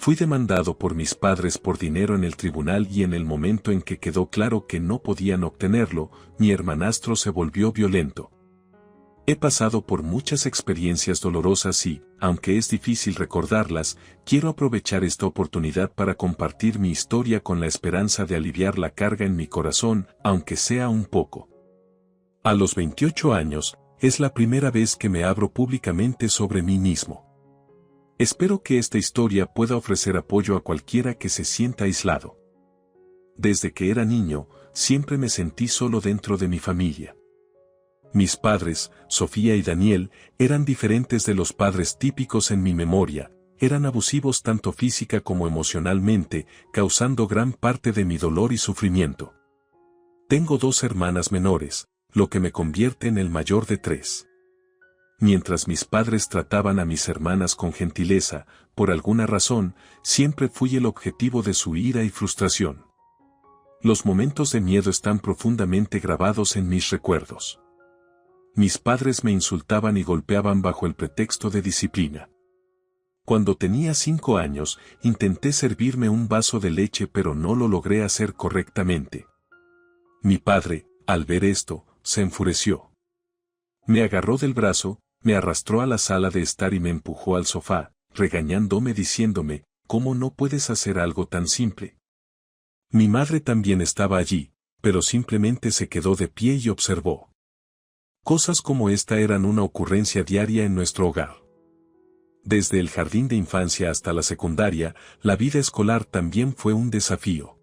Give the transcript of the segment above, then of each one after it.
Fui demandado por mis padres por dinero en el tribunal y en el momento en que quedó claro que no podían obtenerlo, mi hermanastro se volvió violento. He pasado por muchas experiencias dolorosas y, aunque es difícil recordarlas, quiero aprovechar esta oportunidad para compartir mi historia con la esperanza de aliviar la carga en mi corazón, aunque sea un poco. A los 28 años, es la primera vez que me abro públicamente sobre mí mismo. Espero que esta historia pueda ofrecer apoyo a cualquiera que se sienta aislado. Desde que era niño, siempre me sentí solo dentro de mi familia. Mis padres, Sofía y Daniel, eran diferentes de los padres típicos en mi memoria, eran abusivos tanto física como emocionalmente, causando gran parte de mi dolor y sufrimiento. Tengo 2 hermanas menores, lo que me convierte en el mayor de 3. Mientras mis padres trataban a mis hermanas con gentileza, por alguna razón, siempre fui el objetivo de su ira y frustración. Los momentos de miedo están profundamente grabados en mis recuerdos. Mis padres me insultaban y golpeaban bajo el pretexto de disciplina. Cuando tenía 5 años, intenté servirme un vaso de leche pero no lo logré hacer correctamente. Mi padre, al ver esto, se enfureció. Me agarró del brazo, me arrastró a la sala de estar y me empujó al sofá, regañándome diciéndome, ¿cómo no puedes hacer algo tan simple? Mi madre también estaba allí, pero simplemente se quedó de pie y observó. Cosas como esta eran una ocurrencia diaria en nuestro hogar. Desde el jardín de infancia hasta la secundaria, la vida escolar también fue un desafío.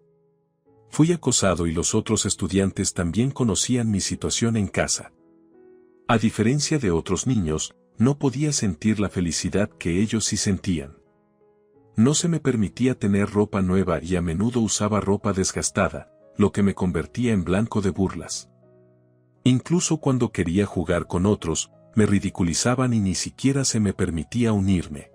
Fui acosado y los otros estudiantes también conocían mi situación en casa. A diferencia de otros niños, no podía sentir la felicidad que ellos sí sentían. No se me permitía tener ropa nueva y a menudo usaba ropa desgastada, lo que me convertía en blanco de burlas. Incluso cuando quería jugar con otros, me ridiculizaban y ni siquiera se me permitía unirme.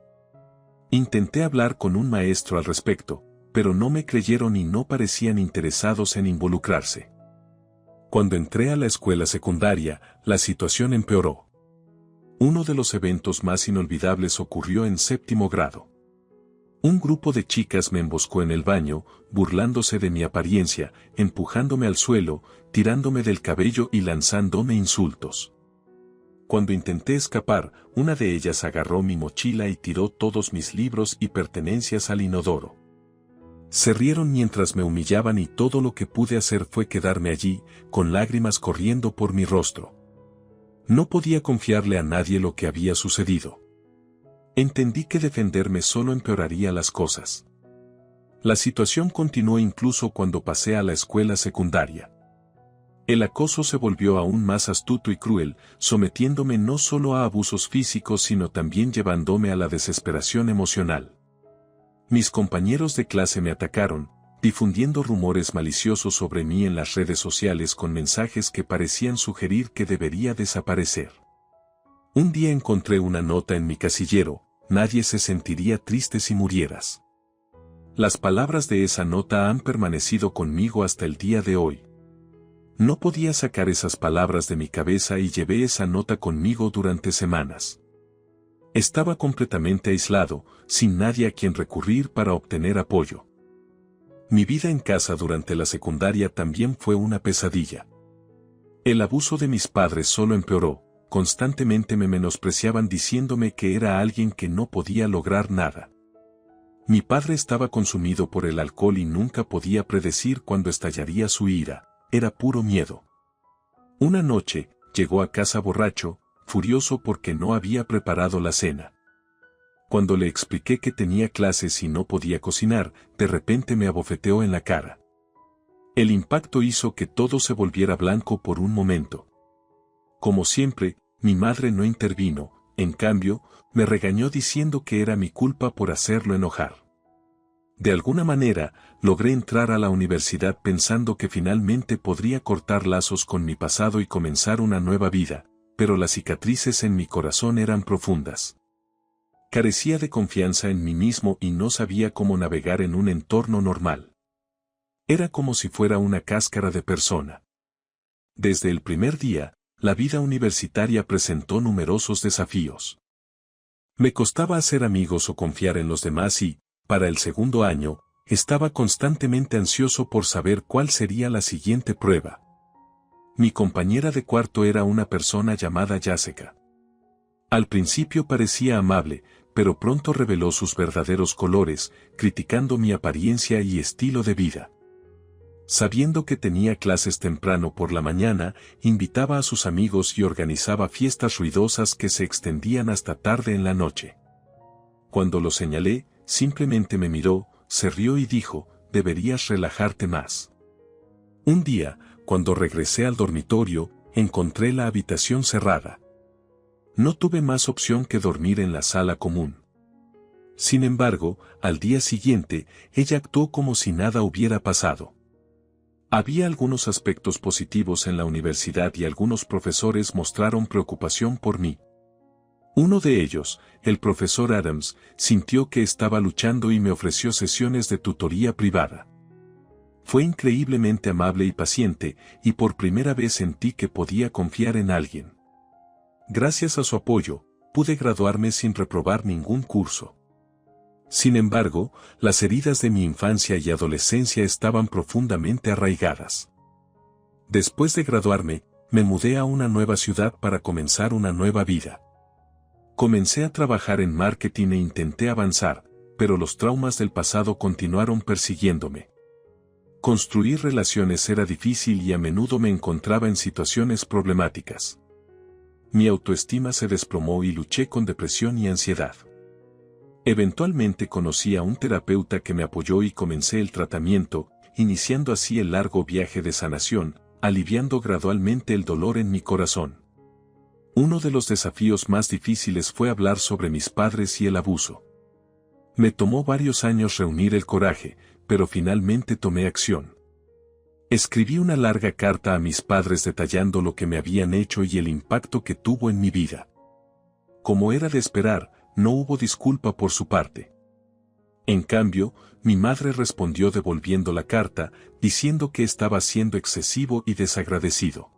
Intenté hablar con un maestro al respecto, pero no me creyeron y no parecían interesados en involucrarse. Cuando entré a la escuela secundaria, la situación empeoró. Uno de los eventos más inolvidables ocurrió en 7º grado. Un grupo de chicas me emboscó en el baño, burlándose de mi apariencia, empujándome al suelo, tirándome del cabello y lanzándome insultos. Cuando intenté escapar, una de ellas agarró mi mochila y tiró todos mis libros y pertenencias al inodoro. Se rieron mientras me humillaban y todo lo que pude hacer fue quedarme allí, con lágrimas corriendo por mi rostro. No podía confiarle a nadie lo que había sucedido. Entendí que defenderme solo empeoraría las cosas. La situación continuó incluso cuando pasé a la escuela secundaria. El acoso se volvió aún más astuto y cruel, sometiéndome no solo a abusos físicos sino también llevándome a la desesperación emocional. Mis compañeros de clase me atacaron, difundiendo rumores maliciosos sobre mí en las redes sociales con mensajes que parecían sugerir que debería desaparecer. Un día encontré una nota en mi casillero: nadie se sentiría triste si murieras. Las palabras de esa nota han permanecido conmigo hasta el día de hoy. No podía sacar esas palabras de mi cabeza y llevé esa nota conmigo durante semanas. Estaba completamente aislado, sin nadie a quien recurrir para obtener apoyo. Mi vida en casa durante la secundaria también fue una pesadilla. El abuso de mis padres solo empeoró. Constantemente me menospreciaban diciéndome que era alguien que no podía lograr nada. Mi padre estaba consumido por el alcohol y nunca podía predecir cuándo estallaría su ira, era puro miedo. Una noche, llegó a casa borracho, furioso porque no había preparado la cena. Cuando le expliqué que tenía clases y no podía cocinar, de repente me abofeteó en la cara. El impacto hizo que todo se volviera blanco por un momento. Como siempre, mi madre no intervino, en cambio, me regañó diciendo que era mi culpa por hacerlo enojar. De alguna manera, logré entrar a la universidad pensando que finalmente podría cortar lazos con mi pasado y comenzar una nueva vida, pero las cicatrices en mi corazón eran profundas. Carecía de confianza en mí mismo y no sabía cómo navegar en un entorno normal. Era como si fuera una cáscara de persona. Desde el primer día, la vida universitaria presentó numerosos desafíos. Me costaba hacer amigos o confiar en los demás y, Para el segundo año, estaba constantemente ansioso por saber cuál sería la siguiente prueba. Mi compañera de cuarto era una persona llamada Jessica. Al principio parecía amable, pero pronto reveló sus verdaderos colores, criticando mi apariencia y estilo de vida. Sabiendo que tenía clases temprano por la mañana, invitaba a sus amigos y organizaba fiestas ruidosas que se extendían hasta tarde en la noche. Cuando lo señalé, simplemente me miró, se rió y dijo, deberías relajarte más. Un día, cuando regresé al dormitorio, encontré la habitación cerrada. No tuve más opción que dormir en la sala común. Sin embargo, al día siguiente, ella actuó como si nada hubiera pasado. Había algunos aspectos positivos en la universidad y algunos profesores mostraron preocupación por mí. Uno de ellos, el profesor Adams, sintió que estaba luchando y me ofreció sesiones de tutoría privada. Fue increíblemente amable y paciente, y por primera vez sentí que podía confiar en alguien. Gracias a su apoyo, pude graduarme sin reprobar ningún curso. Sin embargo, las heridas de mi infancia y adolescencia estaban profundamente arraigadas. Después de graduarme, me mudé a una nueva ciudad para comenzar una nueva vida. Comencé a trabajar en marketing e intenté avanzar, pero los traumas del pasado continuaron persiguiéndome. Construir relaciones era difícil y a menudo me encontraba en situaciones problemáticas. Mi autoestima se desplomó y luché con depresión y ansiedad. Eventualmente conocí a un terapeuta que me apoyó y comencé el tratamiento, iniciando así el largo viaje de sanación, aliviando gradualmente el dolor en mi corazón. Uno de los desafíos más difíciles fue hablar sobre mis padres y el abuso. Me tomó varios años reunir el coraje, pero finalmente tomé acción. Escribí una larga carta a mis padres detallando lo que me habían hecho y el impacto que tuvo en mi vida. Como era de esperar, no hubo disculpa por su parte. En cambio, mi madre respondió devolviendo la carta, diciendo que estaba siendo excesivo y desagradecido.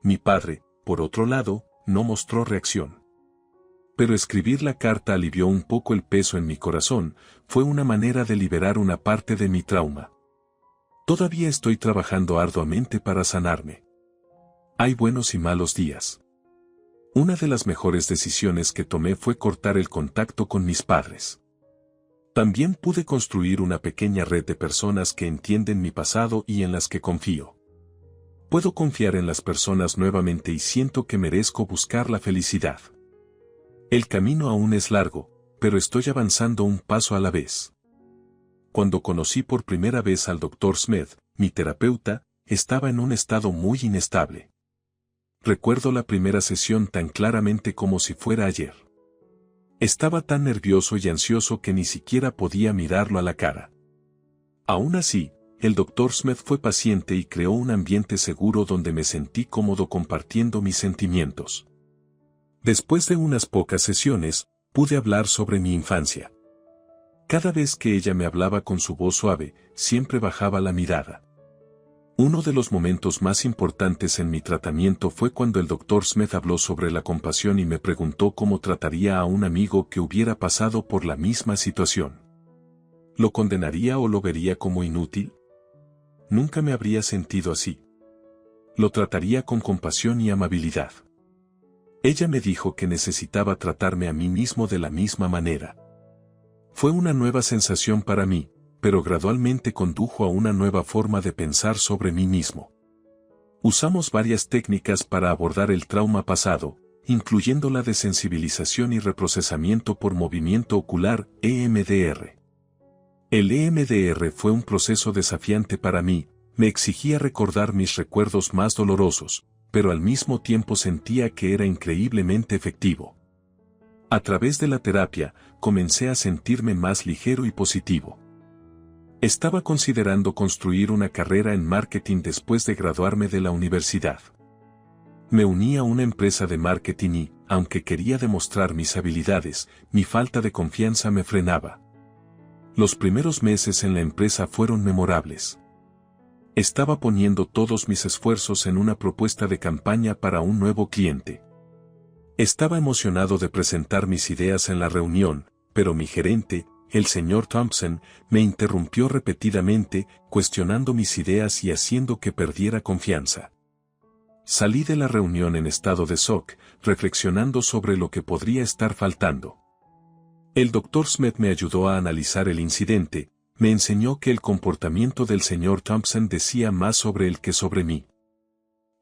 Mi padre, por otro lado, no mostró reacción. Pero escribir la carta alivió un poco el peso en mi corazón, fue una manera de liberar una parte de mi trauma. Todavía estoy trabajando arduamente para sanarme. Hay buenos y malos días. Una de las mejores decisiones que tomé fue cortar el contacto con mis padres. También pude construir una pequeña red de personas que entienden mi pasado y en las que confío. Puedo confiar en las personas nuevamente y siento que merezco buscar la felicidad. El camino aún es largo, pero estoy avanzando un paso a la vez. Cuando conocí por primera vez al Dr. Smith, mi terapeuta, estaba en un estado muy inestable. Recuerdo la primera sesión tan claramente como si fuera ayer. Estaba tan nervioso y ansioso que ni siquiera podía mirarlo a la cara. Aún así, el Dr. Smith fue paciente y creó un ambiente seguro donde me sentí cómodo compartiendo mis sentimientos. Después de unas pocas sesiones, pude hablar sobre mi infancia. Cada vez que ella me hablaba con su voz suave, siempre bajaba la mirada. Uno de los momentos más importantes en mi tratamiento fue cuando el Dr. Smith habló sobre la compasión y me preguntó cómo trataría a un amigo que hubiera pasado por la misma situación. ¿Lo condenaría o lo vería como inútil? Nunca me habría sentido así. Lo trataría con compasión y amabilidad. Ella me dijo que necesitaba tratarme a mí mismo de la misma manera. Fue una nueva sensación para mí, pero gradualmente condujo a una nueva forma de pensar sobre mí mismo. Usamos varias técnicas para abordar el trauma pasado, incluyendo la desensibilización y reprocesamiento por movimiento ocular, EMDR. El EMDR fue un proceso desafiante para mí, me exigía recordar mis recuerdos más dolorosos, pero al mismo tiempo sentía que era increíblemente efectivo. A través de la terapia, comencé a sentirme más ligero y positivo. Estaba considerando construir una carrera en marketing después de graduarme de la universidad. Me uní a una empresa de marketing y, aunque quería demostrar mis habilidades, mi falta de confianza me frenaba. Los primeros meses en la empresa fueron memorables. Estaba poniendo todos mis esfuerzos en una propuesta de campaña para un nuevo cliente. Estaba emocionado de presentar mis ideas en la reunión, pero mi gerente, el señor Thompson me interrumpió repetidamente, cuestionando mis ideas y haciendo que perdiera confianza. Salí de la reunión en estado de shock, reflexionando sobre lo que podría estar faltando. El Dr. Smith me ayudó a analizar el incidente, me enseñó que el comportamiento del señor Thompson decía más sobre él que sobre mí.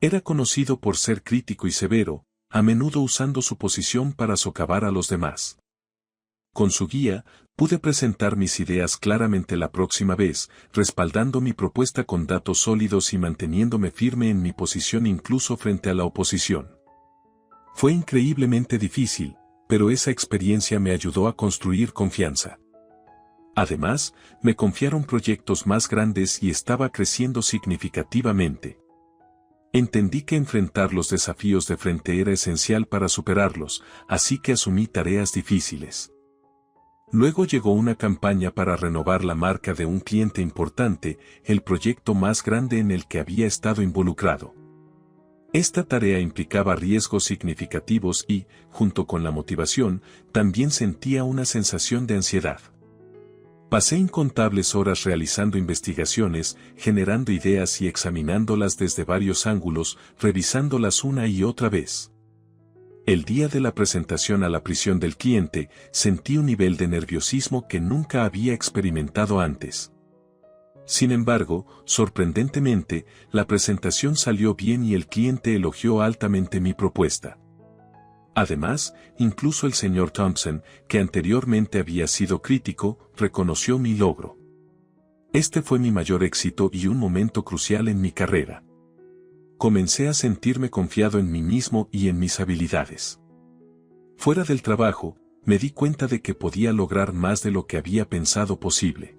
Era conocido por ser crítico y severo, a menudo usando su posición para socavar a los demás. Con su guía, pude presentar mis ideas claramente la próxima vez, respaldando mi propuesta con datos sólidos y manteniéndome firme en mi posición incluso frente a la oposición. Fue increíblemente difícil, pero esa experiencia me ayudó a construir confianza. Además, me confiaron proyectos más grandes y estaba creciendo significativamente. Entendí que enfrentar los desafíos de frente era esencial para superarlos, así que asumí tareas difíciles. Luego llegó una campaña para renovar la marca de un cliente importante, el proyecto más grande en el que había estado involucrado. Esta tarea implicaba riesgos significativos y, junto con la motivación, también sentía una sensación de ansiedad. Pasé incontables horas realizando investigaciones, generando ideas y examinándolas desde varios ángulos, revisándolas una y otra vez. El día de la presentación a la prisión del cliente, sentí un nivel de nerviosismo que nunca había experimentado antes. Sin embargo, sorprendentemente, la presentación salió bien y el cliente elogió altamente mi propuesta. Además, incluso el señor Thompson, que anteriormente había sido crítico, reconoció mi logro. Este fue mi mayor éxito y un momento crucial en mi carrera. Comencé a sentirme confiado en mí mismo y en mis habilidades. Fuera del trabajo, me di cuenta de que podía lograr más de lo que había pensado posible.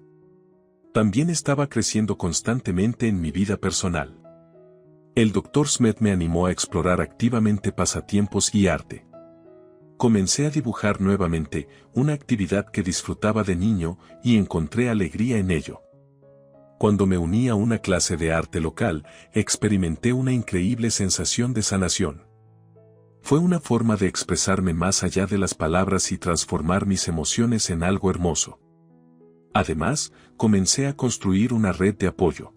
También estaba creciendo constantemente en mi vida personal. El Dr. Smith me animó a explorar activamente pasatiempos y arte. Comencé a dibujar nuevamente, una actividad que disfrutaba de niño, y encontré alegría en ello. Cuando me uní a una clase de arte local, experimenté una increíble sensación de sanación. Fue una forma de expresarme más allá de las palabras y transformar mis emociones en algo hermoso. Además, comencé a construir una red de apoyo.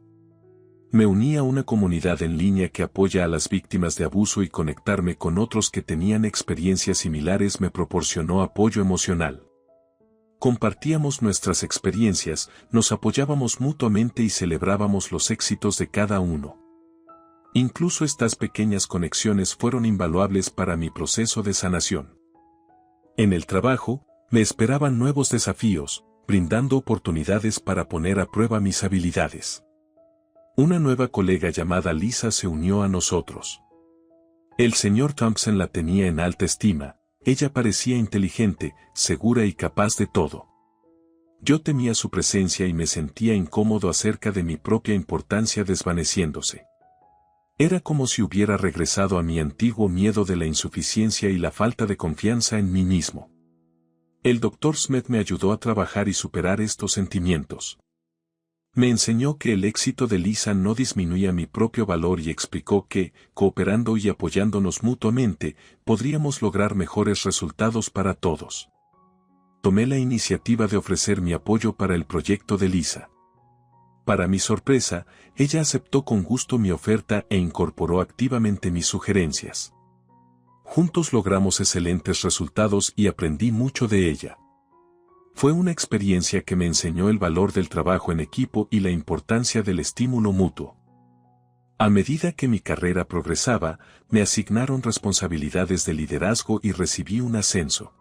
Me uní a una comunidad en línea que apoya a las víctimas de abuso y conectarme con otros que tenían experiencias similares me proporcionó apoyo emocional. Compartíamos nuestras experiencias, nos apoyábamos mutuamente y celebrábamos los éxitos de cada uno. Incluso estas pequeñas conexiones fueron invaluables para mi proceso de sanación. En el trabajo, me esperaban nuevos desafíos, brindando oportunidades para poner a prueba mis habilidades. Una nueva colega llamada Lisa se unió a nosotros. El señor Thompson la tenía en alta estima. Ella parecía inteligente, segura y capaz de todo. Yo temía su presencia y me sentía incómodo acerca de mi propia importancia desvaneciéndose. Era como si hubiera regresado a mi antiguo miedo de la insuficiencia y la falta de confianza en mí mismo. El Dr. Smith me ayudó a trabajar y superar estos sentimientos. Me enseñó que el éxito de Lisa no disminuía mi propio valor y explicó que, cooperando y apoyándonos mutuamente, podríamos lograr mejores resultados para todos. Tomé la iniciativa de ofrecer mi apoyo para el proyecto de Lisa. Para mi sorpresa, ella aceptó con gusto mi oferta e incorporó activamente mis sugerencias. Juntos logramos excelentes resultados y aprendí mucho de ella. Fue una experiencia que me enseñó el valor del trabajo en equipo y la importancia del estímulo mutuo. A medida que mi carrera progresaba, me asignaron responsabilidades de liderazgo y recibí un ascenso.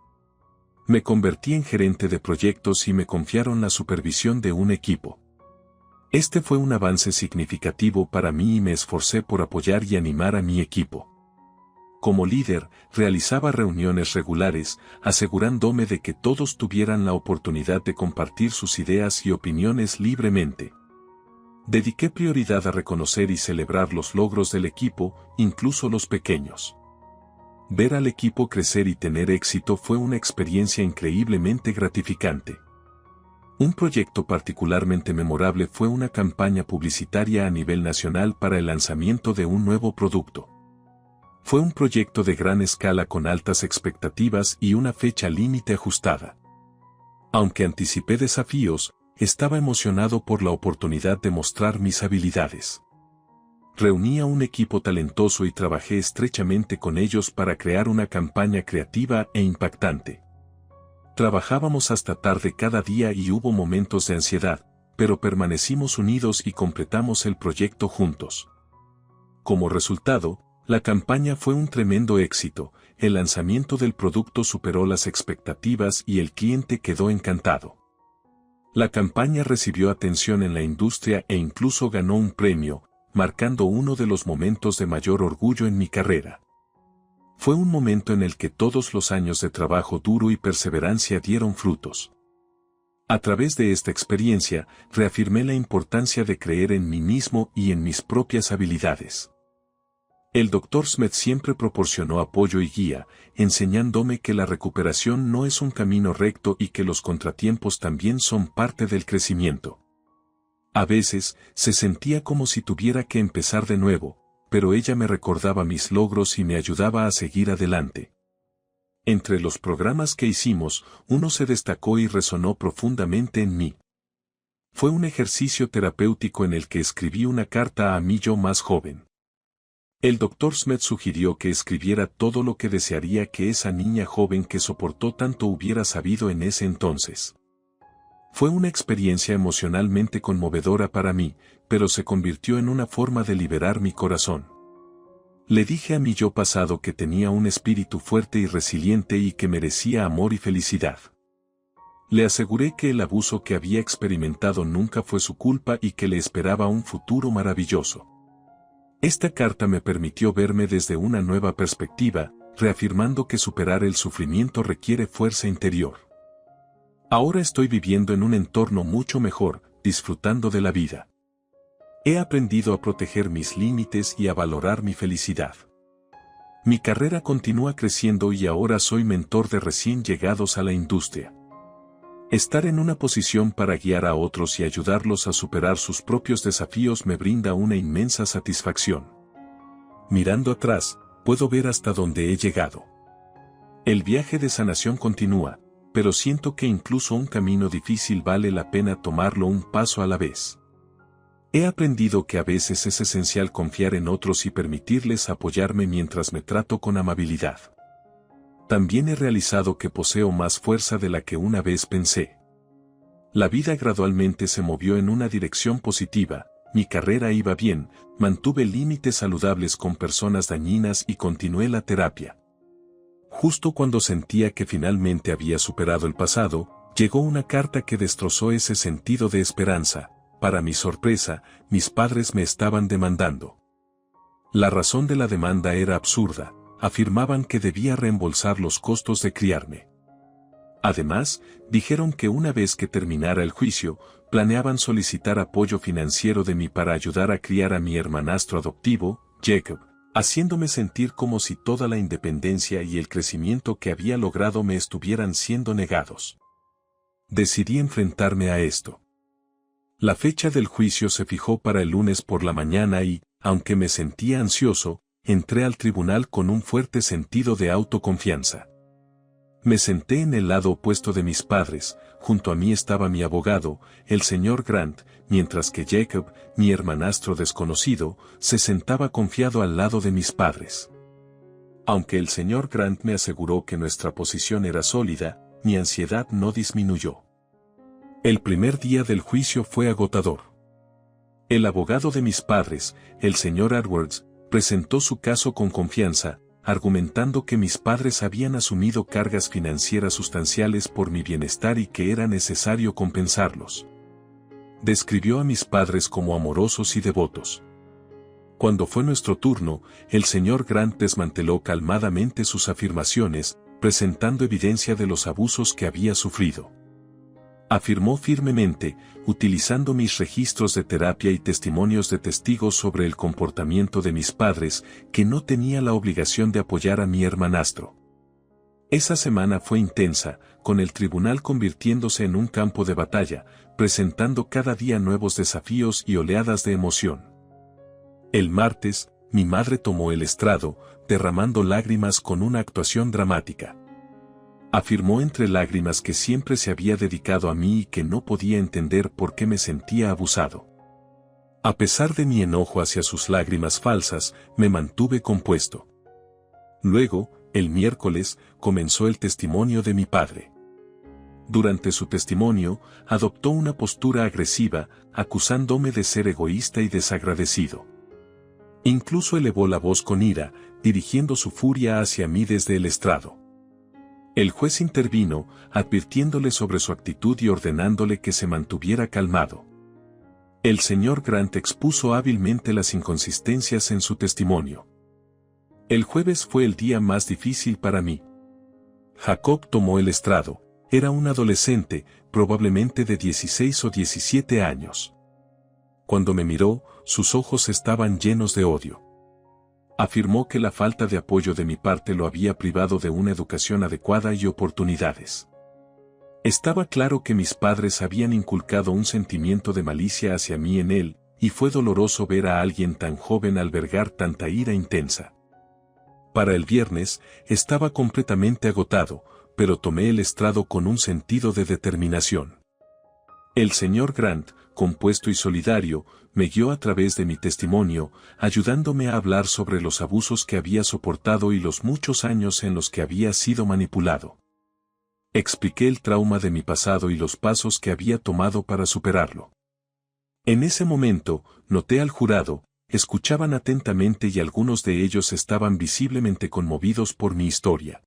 Me convertí en gerente de proyectos y me confiaron la supervisión de un equipo. Este fue un avance significativo para mí y me esforcé por apoyar y animar a mi equipo. Como líder, realizaba reuniones regulares, asegurándome de que todos tuvieran la oportunidad de compartir sus ideas y opiniones libremente. Dediqué prioridad a reconocer y celebrar los logros del equipo, incluso los pequeños. Ver al equipo crecer y tener éxito fue una experiencia increíblemente gratificante. Un proyecto particularmente memorable fue una campaña publicitaria a nivel nacional para el lanzamiento de un nuevo producto. Fue un proyecto de gran escala con altas expectativas y una fecha límite ajustada. Aunque anticipé desafíos, estaba emocionado por la oportunidad de mostrar mis habilidades. Reuní a un equipo talentoso y trabajé estrechamente con ellos para crear una campaña creativa e impactante. Trabajábamos hasta tarde cada día y hubo momentos de ansiedad, pero permanecimos unidos y completamos el proyecto juntos. Como resultado, la campaña fue un tremendo éxito, el lanzamiento del producto superó las expectativas y el cliente quedó encantado. La campaña recibió atención en la industria e incluso ganó un premio, marcando uno de los momentos de mayor orgullo en mi carrera. Fue un momento en el que todos los años de trabajo duro y perseverancia dieron frutos. A través de esta experiencia, reafirmé la importancia de creer en mí mismo y en mis propias habilidades. El Dr. Smith siempre proporcionó apoyo y guía, enseñándome que la recuperación no es un camino recto y que los contratiempos también son parte del crecimiento. A veces, se sentía como si tuviera que empezar de nuevo, pero ella me recordaba mis logros y me ayudaba a seguir adelante. Entre los programas que hicimos, uno se destacó y resonó profundamente en mí. Fue un ejercicio terapéutico en el que escribí una carta a mi yo más joven. El Dr. Smith sugirió que escribiera todo lo que desearía que esa niña joven que soportó tanto hubiera sabido en ese entonces. Fue una experiencia emocionalmente conmovedora para mí, pero se convirtió en una forma de liberar mi corazón. Le dije a mi yo pasado que tenía un espíritu fuerte y resiliente y que merecía amor y felicidad. Le aseguré que el abuso que había experimentado nunca fue su culpa y que le esperaba un futuro maravilloso. Esta carta me permitió verme desde una nueva perspectiva, reafirmando que superar el sufrimiento requiere fuerza interior. Ahora estoy viviendo en un entorno mucho mejor, disfrutando de la vida. He aprendido a proteger mis límites y a valorar mi felicidad. Mi carrera continúa creciendo y ahora soy mentor de recién llegados a la industria. Estar en una posición para guiar a otros y ayudarlos a superar sus propios desafíos me brinda una inmensa satisfacción. Mirando atrás, puedo ver hasta dónde he llegado. El viaje de sanación continúa, pero siento que incluso un camino difícil vale la pena tomarlo un paso a la vez. He aprendido que a veces es esencial confiar en otros y permitirles apoyarme mientras me trato con amabilidad. También he realizado que poseo más fuerza de la que una vez pensé. La vida gradualmente se movió en una dirección positiva, mi carrera iba bien, mantuve límites saludables con personas dañinas y continué la terapia. Justo cuando sentía que finalmente había superado el pasado, llegó una carta que destrozó ese sentido de esperanza. Para mi sorpresa, mis padres me estaban demandando. La razón de la demanda era absurda. Afirmaban que debía reembolsar los costos de criarme. Además, dijeron que una vez que terminara el juicio, planeaban solicitar apoyo financiero de mí para ayudar a criar a mi hermanastro adoptivo, Jacob, haciéndome sentir como si toda la independencia y el crecimiento que había logrado me estuvieran siendo negados. Decidí enfrentarme a esto. La fecha del juicio se fijó para el lunes por la mañana y, aunque me sentía ansioso, entré al tribunal con un fuerte sentido de autoconfianza. Me senté en el lado opuesto de mis padres, junto a mí estaba mi abogado, el señor Grant, mientras que Jacob, mi hermanastro desconocido, se sentaba confiado al lado de mis padres. Aunque el señor Grant me aseguró que nuestra posición era sólida, mi ansiedad no disminuyó. El primer día del juicio fue agotador. El abogado de mis padres, el señor Edwards, presentó su caso con confianza, argumentando que mis padres habían asumido cargas financieras sustanciales por mi bienestar y que era necesario compensarlos. Describió a mis padres como amorosos y devotos. Cuando fue nuestro turno, el señor Grant desmanteló calmadamente sus afirmaciones, presentando evidencia de los abusos que había sufrido. Afirmó firmemente, utilizando mis registros de terapia y testimonios de testigos sobre el comportamiento de mis padres, que no tenía la obligación de apoyar a mi hermanastro. Esa semana fue intensa, con el tribunal convirtiéndose en un campo de batalla, presentando cada día nuevos desafíos y oleadas de emoción. El martes, mi madre tomó el estrado, derramando lágrimas con una actuación dramática. Afirmó entre lágrimas que siempre se había dedicado a mí y que no podía entender por qué me sentía abusado. A pesar de mi enojo hacia sus lágrimas falsas, me mantuve compuesto. Luego, el miércoles, comenzó el testimonio de mi padre. Durante su testimonio, adoptó una postura agresiva, acusándome de ser egoísta y desagradecido. Incluso elevó la voz con ira, dirigiendo su furia hacia mí desde el estrado. El juez intervino, advirtiéndole sobre su actitud y ordenándole que se mantuviera calmado. El señor Grant expuso hábilmente las inconsistencias en su testimonio. El jueves fue el día más difícil para mí. Jacob tomó el estrado. Era un adolescente, probablemente de 16 o 17 años. Cuando me miró, sus ojos estaban llenos de odio. Afirmó que la falta de apoyo de mi parte lo había privado de una educación adecuada y oportunidades. Estaba claro que mis padres habían inculcado un sentimiento de malicia hacia mí en él, y fue doloroso ver a alguien tan joven albergar tanta ira intensa. Para el viernes, estaba completamente agotado, pero tomé el estrado con un sentido de determinación. El señor Grant, compuesto y solidario, me guió a través de mi testimonio, ayudándome a hablar sobre los abusos que había soportado y los muchos años en los que había sido manipulado. Expliqué el trauma de mi pasado y los pasos que había tomado para superarlo. En ese momento, noté al jurado, escuchaban atentamente y algunos de ellos estaban visiblemente conmovidos por mi historia.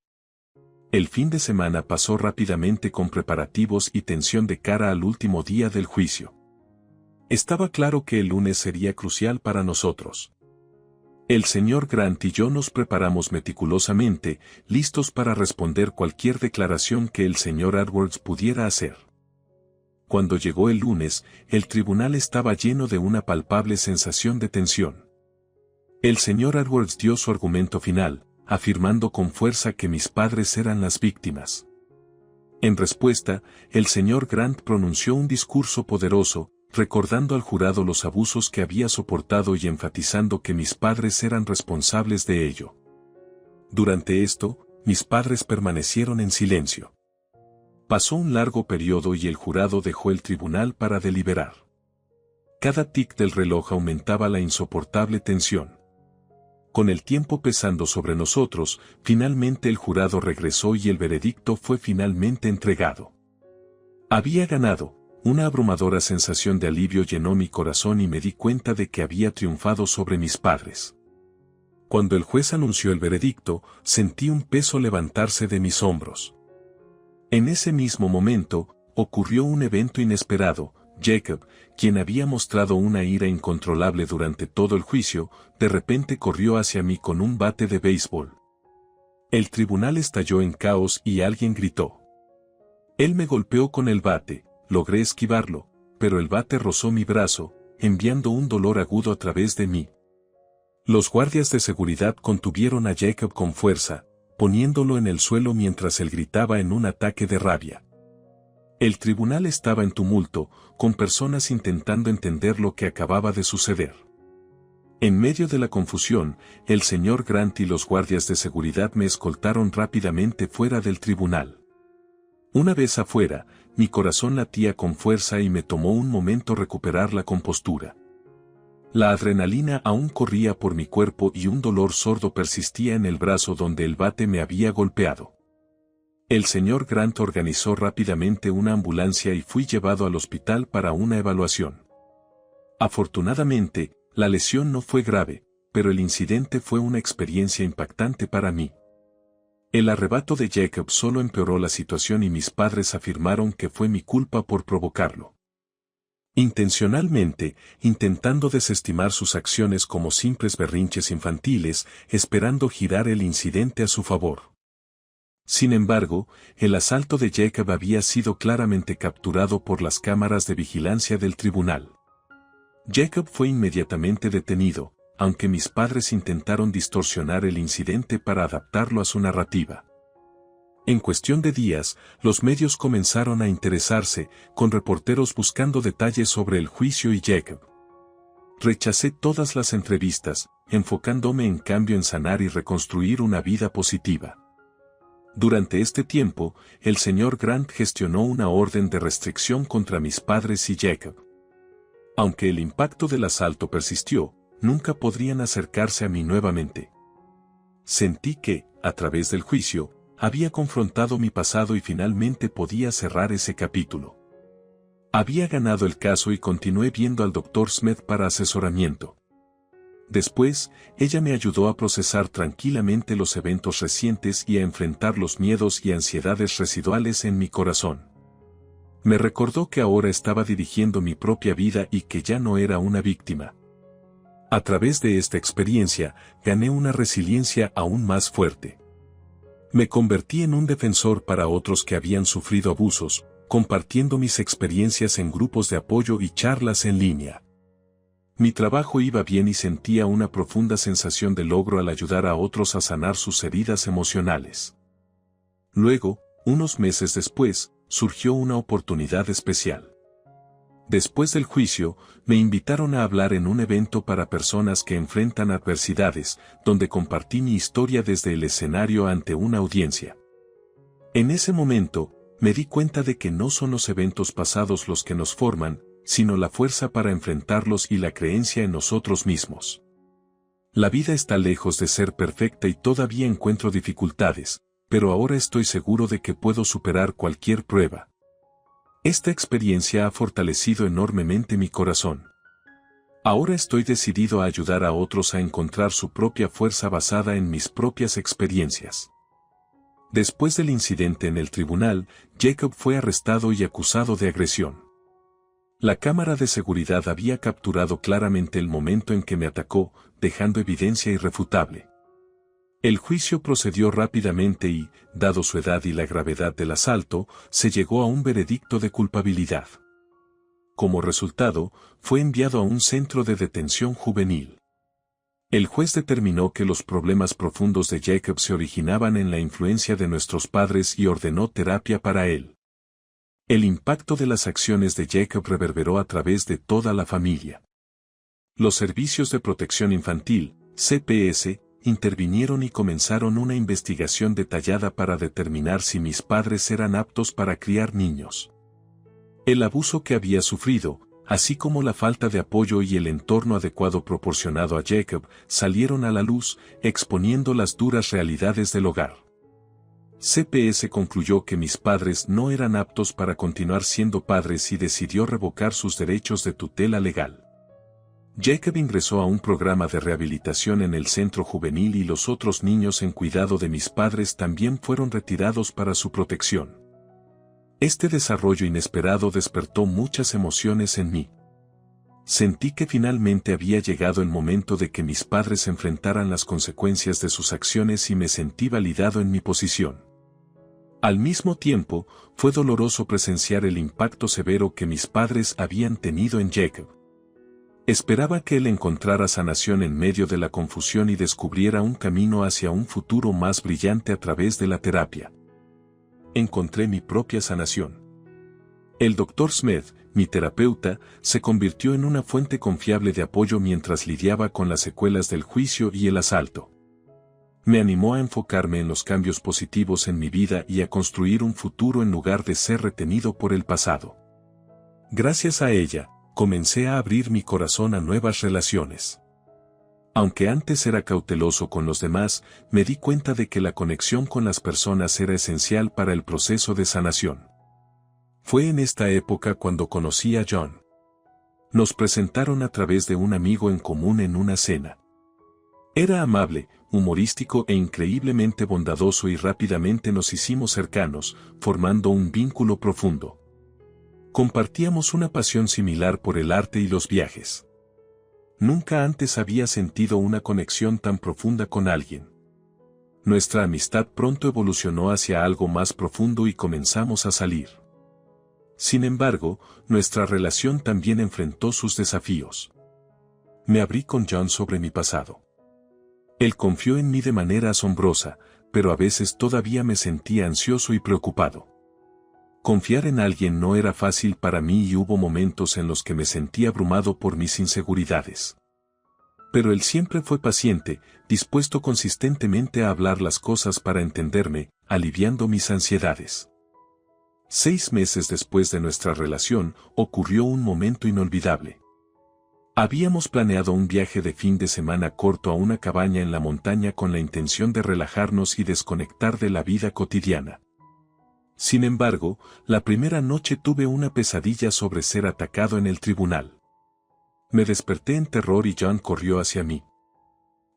El fin de semana pasó rápidamente con preparativos y tensión de cara al último día del juicio. Estaba claro que el lunes sería crucial para nosotros. El señor Grant y yo nos preparamos meticulosamente, listos para responder cualquier declaración que el señor Edwards pudiera hacer. Cuando llegó el lunes, el tribunal estaba lleno de una palpable sensación de tensión. El señor Edwards dio su argumento final, afirmando con fuerza que mis padres eran las víctimas. En respuesta, el señor Grant pronunció un discurso poderoso, recordando al jurado los abusos que había soportado y enfatizando que mis padres eran responsables de ello. Durante esto, mis padres permanecieron en silencio. Pasó un largo periodo y el jurado dejó el tribunal para deliberar. Cada tic del reloj aumentaba la insoportable tensión. Con el tiempo pesando sobre nosotros, finalmente el jurado regresó y el veredicto fue finalmente entregado. Había ganado. Una abrumadora sensación de alivio llenó mi corazón y me di cuenta de que había triunfado sobre mis padres. Cuando el juez anunció el veredicto, sentí un peso levantarse de mis hombros. En ese mismo momento, ocurrió un evento inesperado. Jacob, quien había mostrado una ira incontrolable durante todo el juicio, de repente corrió hacia mí con un bate de béisbol. El tribunal estalló en caos y alguien gritó. Él me golpeó con el bate, logré esquivarlo, pero el bate rozó mi brazo, enviando un dolor agudo a través de mí. Los guardias de seguridad contuvieron a Jacob con fuerza, poniéndolo en el suelo mientras él gritaba en un ataque de rabia. El tribunal estaba en tumulto, con personas intentando entender lo que acababa de suceder. En medio de la confusión, el señor Grant y los guardias de seguridad me escoltaron rápidamente fuera del tribunal. Una vez afuera, mi corazón latía con fuerza y me tomó un momento recuperar la compostura. La adrenalina aún corría por mi cuerpo y un dolor sordo persistía en el brazo donde el bate me había golpeado. El señor Grant organizó rápidamente una ambulancia y fui llevado al hospital para una evaluación. Afortunadamente, la lesión no fue grave, pero el incidente fue una experiencia impactante para mí. El arrebato de Jacob solo empeoró la situación y mis padres afirmaron que fue mi culpa por provocarlo. Intencionalmente, intentando desestimar sus acciones como simples berrinches infantiles, esperando girar el incidente a su favor. Sin embargo, el asalto de Jacob había sido claramente capturado por las cámaras de vigilancia del tribunal. Jacob fue inmediatamente detenido, aunque mis padres intentaron distorsionar el incidente para adaptarlo a su narrativa. En cuestión de días, los medios comenzaron a interesarse, con reporteros buscando detalles sobre el juicio y Jacob. Rechacé todas las entrevistas, enfocándome en cambio en sanar y reconstruir una vida positiva. Durante este tiempo, el señor Grant gestionó una orden de restricción contra mis padres y Jacob. Aunque el impacto del asalto persistió, nunca podrían acercarse a mí nuevamente. Sentí que, a través del juicio, había confrontado mi pasado y finalmente podía cerrar ese capítulo. Había ganado el caso y continué viendo al Dr. Smith para asesoramiento. Después, ella me ayudó a procesar tranquilamente los eventos recientes y a enfrentar los miedos y ansiedades residuales en mi corazón. Me recordó que ahora estaba dirigiendo mi propia vida y que ya no era una víctima. A través de esta experiencia, gané una resiliencia aún más fuerte. Me convertí en un defensor para otros que habían sufrido abusos, compartiendo mis experiencias en grupos de apoyo y charlas en línea. Mi trabajo iba bien y sentía una profunda sensación de logro al ayudar a otros a sanar sus heridas emocionales. Luego, unos meses después, surgió una oportunidad especial. Después del juicio, me invitaron a hablar en un evento para personas que enfrentan adversidades, donde compartí mi historia desde el escenario ante una audiencia. En ese momento, me di cuenta de que no son los eventos pasados los que nos forman, sino la fuerza para enfrentarlos y la creencia en nosotros mismos. La vida está lejos de ser perfecta y todavía encuentro dificultades, pero ahora estoy seguro de que puedo superar cualquier prueba. Esta experiencia ha fortalecido enormemente mi corazón. Ahora estoy decidido a ayudar a otros a encontrar su propia fuerza basada en mis propias experiencias. Después del incidente en el tribunal, Jacob fue arrestado y acusado de agresión. La cámara de seguridad había capturado claramente el momento en que me atacó, dejando evidencia irrefutable. El juicio procedió rápidamente y, dado su edad y la gravedad del asalto, se llegó a un veredicto de culpabilidad. Como resultado, fue enviado a un centro de detención juvenil. El juez determinó que los problemas profundos de Jacob se originaban en la influencia de nuestros padres y ordenó terapia para él. El impacto de las acciones de Jacob reverberó a través de toda la familia. Los Servicios de Protección Infantil, CPS, intervinieron y comenzaron una investigación detallada para determinar si mis padres eran aptos para criar niños. El abuso que había sufrido, así como la falta de apoyo y el entorno adecuado proporcionado a Jacob, salieron a la luz, exponiendo las duras realidades del hogar. CPS concluyó que mis padres no eran aptos para continuar siendo padres y decidió revocar sus derechos de tutela legal. Jacob ingresó a un programa de rehabilitación en el centro juvenil y los otros niños en cuidado de mis padres también fueron retirados para su protección. Este desarrollo inesperado despertó muchas emociones en mí. Sentí que finalmente había llegado el momento de que mis padres enfrentaran las consecuencias de sus acciones y me sentí validado en mi posición. Al mismo tiempo, fue doloroso presenciar el impacto severo que mis padres habían tenido en Jacob. Esperaba que él encontrara sanación en medio de la confusión y descubriera un camino hacia un futuro más brillante a través de la terapia. Encontré mi propia sanación. El Dr. Smith, mi terapeuta, se convirtió en una fuente confiable de apoyo mientras lidiaba con las secuelas del juicio y el asalto. Me animó a enfocarme en los cambios positivos en mi vida y a construir un futuro en lugar de ser retenido por el pasado. Gracias a ella, comencé a abrir mi corazón a nuevas relaciones. Aunque antes era cauteloso con los demás, me di cuenta de que la conexión con las personas era esencial para el proceso de sanación. Fue en esta época cuando conocí a John. Nos presentaron a través de un amigo en común en una cena. Era amable, humorístico e increíblemente bondadoso y rápidamente nos hicimos cercanos, formando un vínculo profundo. Compartíamos una pasión similar por el arte y los viajes. Nunca antes había sentido una conexión tan profunda con alguien. Nuestra amistad pronto evolucionó hacia algo más profundo y comenzamos a salir. Sin embargo, nuestra relación también enfrentó sus desafíos. Me abrí con John sobre mi pasado. Él confió en mí de manera asombrosa, pero a veces todavía me sentía ansioso y preocupado. Confiar en alguien no era fácil para mí y hubo momentos en los que me sentí abrumado por mis inseguridades. Pero él siempre fue paciente, dispuesto consistentemente a hablar las cosas para entenderme, aliviando mis ansiedades. 6 meses después de nuestra relación, ocurrió un momento inolvidable. Habíamos planeado un viaje de fin de semana corto a una cabaña en la montaña con la intención de relajarnos y desconectar de la vida cotidiana. Sin embargo, la primera noche tuve una pesadilla sobre ser atacado en el tribunal. Me desperté en terror y John corrió hacia mí.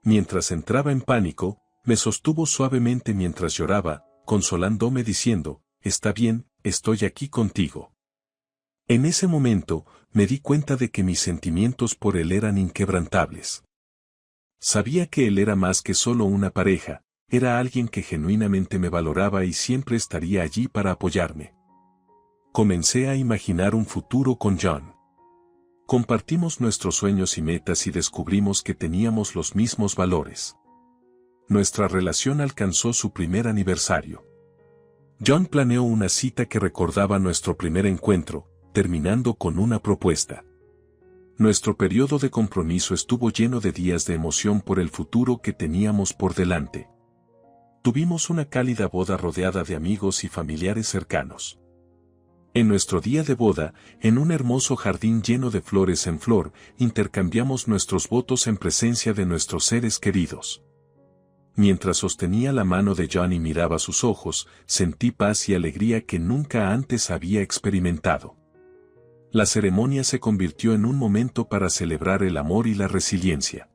Mientras entraba en pánico, me sostuvo suavemente mientras lloraba, consolándome diciendo, «Está bien, estoy aquí contigo». En ese momento, me di cuenta de que mis sentimientos por él eran inquebrantables. Sabía que él era más que solo una pareja, era alguien que genuinamente me valoraba y siempre estaría allí para apoyarme. Comencé a imaginar un futuro con John. Compartimos nuestros sueños y metas y descubrimos que teníamos los mismos valores. Nuestra relación alcanzó su primer aniversario. John planeó una cita que recordaba nuestro primer encuentro, terminando con una propuesta. Nuestro periodo de compromiso estuvo lleno de días de emoción por el futuro que teníamos por delante. Tuvimos una cálida boda rodeada de amigos y familiares cercanos. En nuestro día de boda, en un hermoso jardín lleno de flores en flor, intercambiamos nuestros votos en presencia de nuestros seres queridos. Mientras sostenía la mano de John y miraba sus ojos, sentí paz y alegría que nunca antes había experimentado. La ceremonia se convirtió en un momento para celebrar el amor y la resiliencia.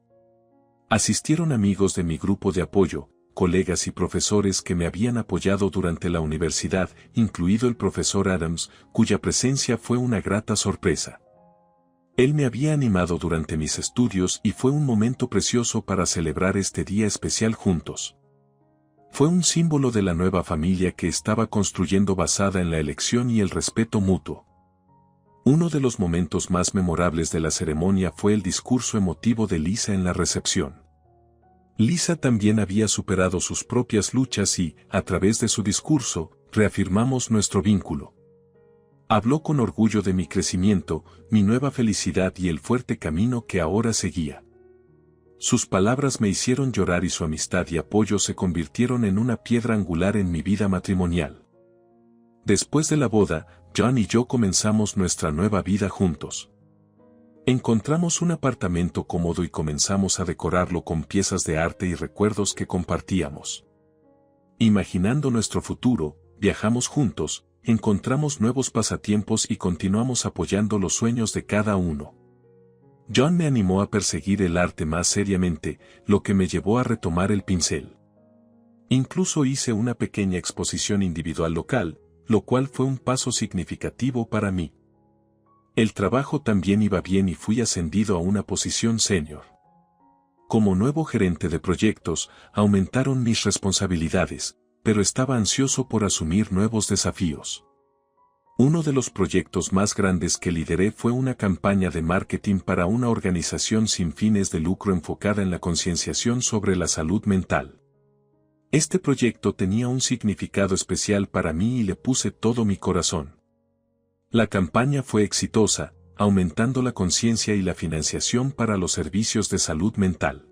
Asistieron amigos de mi grupo de apoyo, colegas y profesores que me habían apoyado durante la universidad, incluido el profesor Adams, cuya presencia fue una grata sorpresa. Él me había animado durante mis estudios y fue un momento precioso para celebrar este día especial juntos. Fue un símbolo de la nueva familia que estaba construyendo basada en la elección y el respeto mutuo. Uno de los momentos más memorables de la ceremonia fue el discurso emotivo de Lisa en la recepción. Lisa también había superado sus propias luchas y, a través de su discurso, reafirmamos nuestro vínculo. Habló con orgullo de mi crecimiento, mi nueva felicidad y el fuerte camino que ahora seguía. Sus palabras me hicieron llorar y su amistad y apoyo se convirtieron en una piedra angular en mi vida matrimonial. Después de la boda, John y yo comenzamos nuestra nueva vida juntos. Encontramos un apartamento cómodo y comenzamos a decorarlo con piezas de arte y recuerdos que compartíamos. Imaginando nuestro futuro, viajamos juntos, encontramos nuevos pasatiempos y continuamos apoyando los sueños de cada uno. John me animó a perseguir el arte más seriamente, lo que me llevó a retomar el pincel. Incluso hice una pequeña exposición individual local, lo cual fue un paso significativo para mí. El trabajo también iba bien y fui ascendido a una posición senior. Como nuevo gerente de proyectos, aumentaron mis responsabilidades, pero estaba ansioso por asumir nuevos desafíos. Uno de los proyectos más grandes que lideré fue una campaña de marketing para una organización sin fines de lucro enfocada en la concienciación sobre la salud mental. Este proyecto tenía un significado especial para mí y le puse todo mi corazón. La campaña fue exitosa, aumentando la conciencia y la financiación para los servicios de salud mental.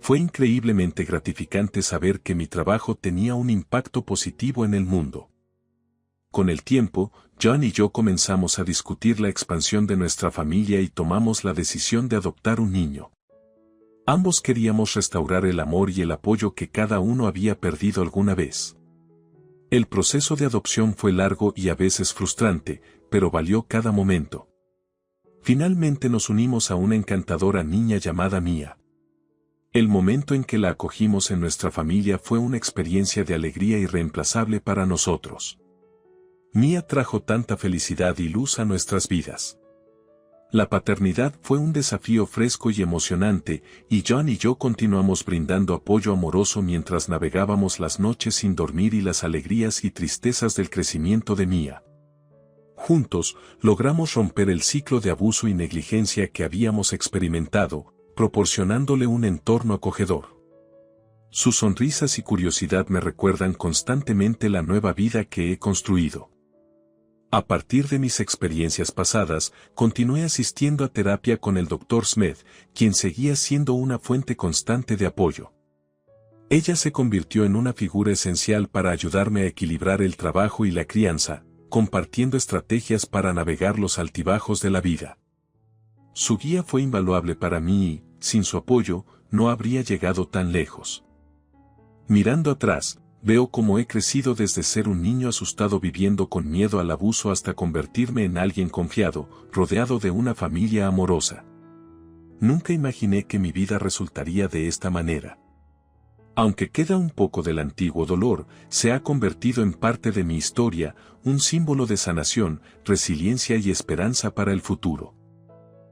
Fue increíblemente gratificante saber que mi trabajo tenía un impacto positivo en el mundo. Con el tiempo, John y yo comenzamos a discutir la expansión de nuestra familia y tomamos la decisión de adoptar un niño. Ambos queríamos restaurar el amor y el apoyo que cada uno había perdido alguna vez. El proceso de adopción fue largo y a veces frustrante, pero valió cada momento. Finalmente nos unimos a una encantadora niña llamada Mia. El momento en que la acogimos en nuestra familia fue una experiencia de alegría irreemplazable para nosotros. Mia trajo tanta felicidad y luz a nuestras vidas. La paternidad fue un desafío fresco y emocionante, y John y yo continuamos brindando apoyo amoroso mientras navegábamos las noches sin dormir y las alegrías y tristezas del crecimiento de Mia. Juntos, logramos romper el ciclo de abuso y negligencia que habíamos experimentado, proporcionándole un entorno acogedor. Sus sonrisas y curiosidad me recuerdan constantemente la nueva vida que he construido. A partir de mis experiencias pasadas, continué asistiendo a terapia con el Dr. Smith, quien seguía siendo una fuente constante de apoyo. Ella se convirtió en una figura esencial para ayudarme a equilibrar el trabajo y la crianza, compartiendo estrategias para navegar los altibajos de la vida. Su guía fue invaluable para mí y, sin su apoyo, no habría llegado tan lejos. Mirando atrás, veo cómo he crecido desde ser un niño asustado viviendo con miedo al abuso hasta convertirme en alguien confiado, rodeado de una familia amorosa. Nunca imaginé que mi vida resultaría de esta manera. Aunque queda un poco del antiguo dolor, se ha convertido en parte de mi historia, un símbolo de sanación, resiliencia y esperanza para el futuro.